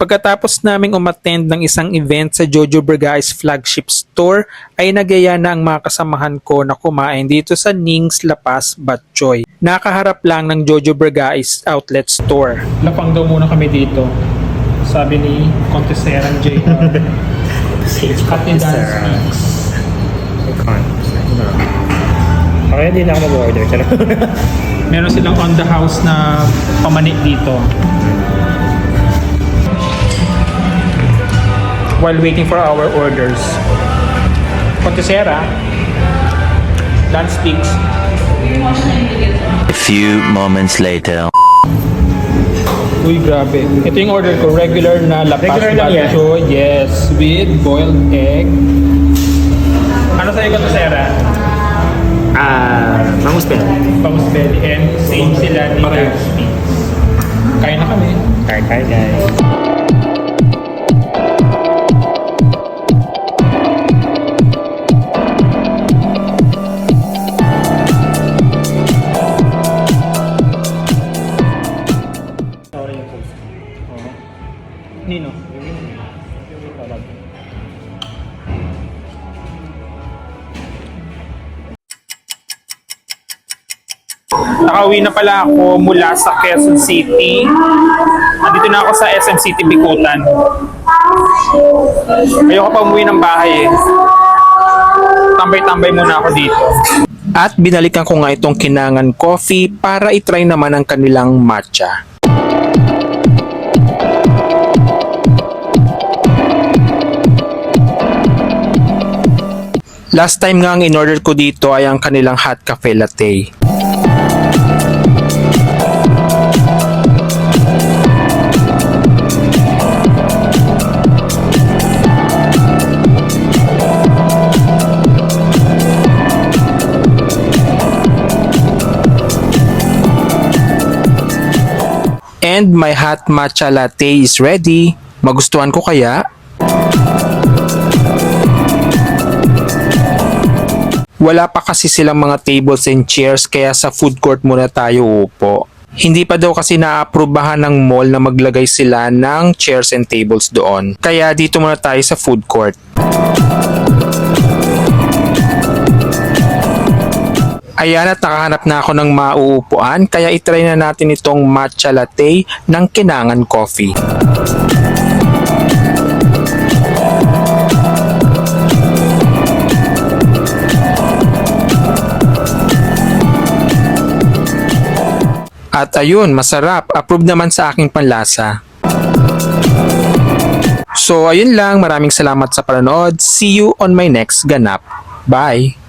Pagkatapos naming umattend ng isang event sa Jojo Burgais flagship store, ay nagyaya na ang mga kasamahan ko na kumain dito sa Ning's La Paz, Batchoy. Nakaharap lang ng Jojo Burgais outlet store. Lapang daw muna kami dito. Sabi ni Conteseran JR. Captain Dan Speaks. Okay, hindi na ako mag-order. Meron silang on the house na pamani dito. While waiting for our orders. Contesera, Dan Speaks. A few moments later. Uy, grabe. Ito yung order ko. Regular na lapas. Regular lang yan? Batcho, yes. With boiled egg. Ano sa'yo, Contesera? Mangus belly. Bangus belly. And same sila ni Dan Speaks. Kain na kami. Kaya guys. Nino? Nakauwi na pala ako mula sa Quezon City. Nandito na ako sa SM City Bicutan. Ayoko pa umuwi ng bahay eh. Tambay-tambay muna ako dito. At binalikan ko nga itong Kinangan Coffee para itry naman ang kanilang matcha. Last time nga ang in-order ko dito ay ang kanilang hot cafe latte. And my hot matcha latte is ready. Magustuhan ko kaya? Wala pa kasi silang mga tables and chairs kaya sa food court muna tayo upo. Hindi pa daw kasi naaprubahan ng mall na maglagay sila ng chairs and tables doon. Kaya dito muna tayo sa food court. Ayan at nakahanap na ako ng mauupuan kaya itry na natin itong matcha latte ng Kinangan Coffee. At ayun, masarap. Approve naman sa aking panlasa. So ayun lang, maraming salamat sa panonood. See you on my next ganap. Bye!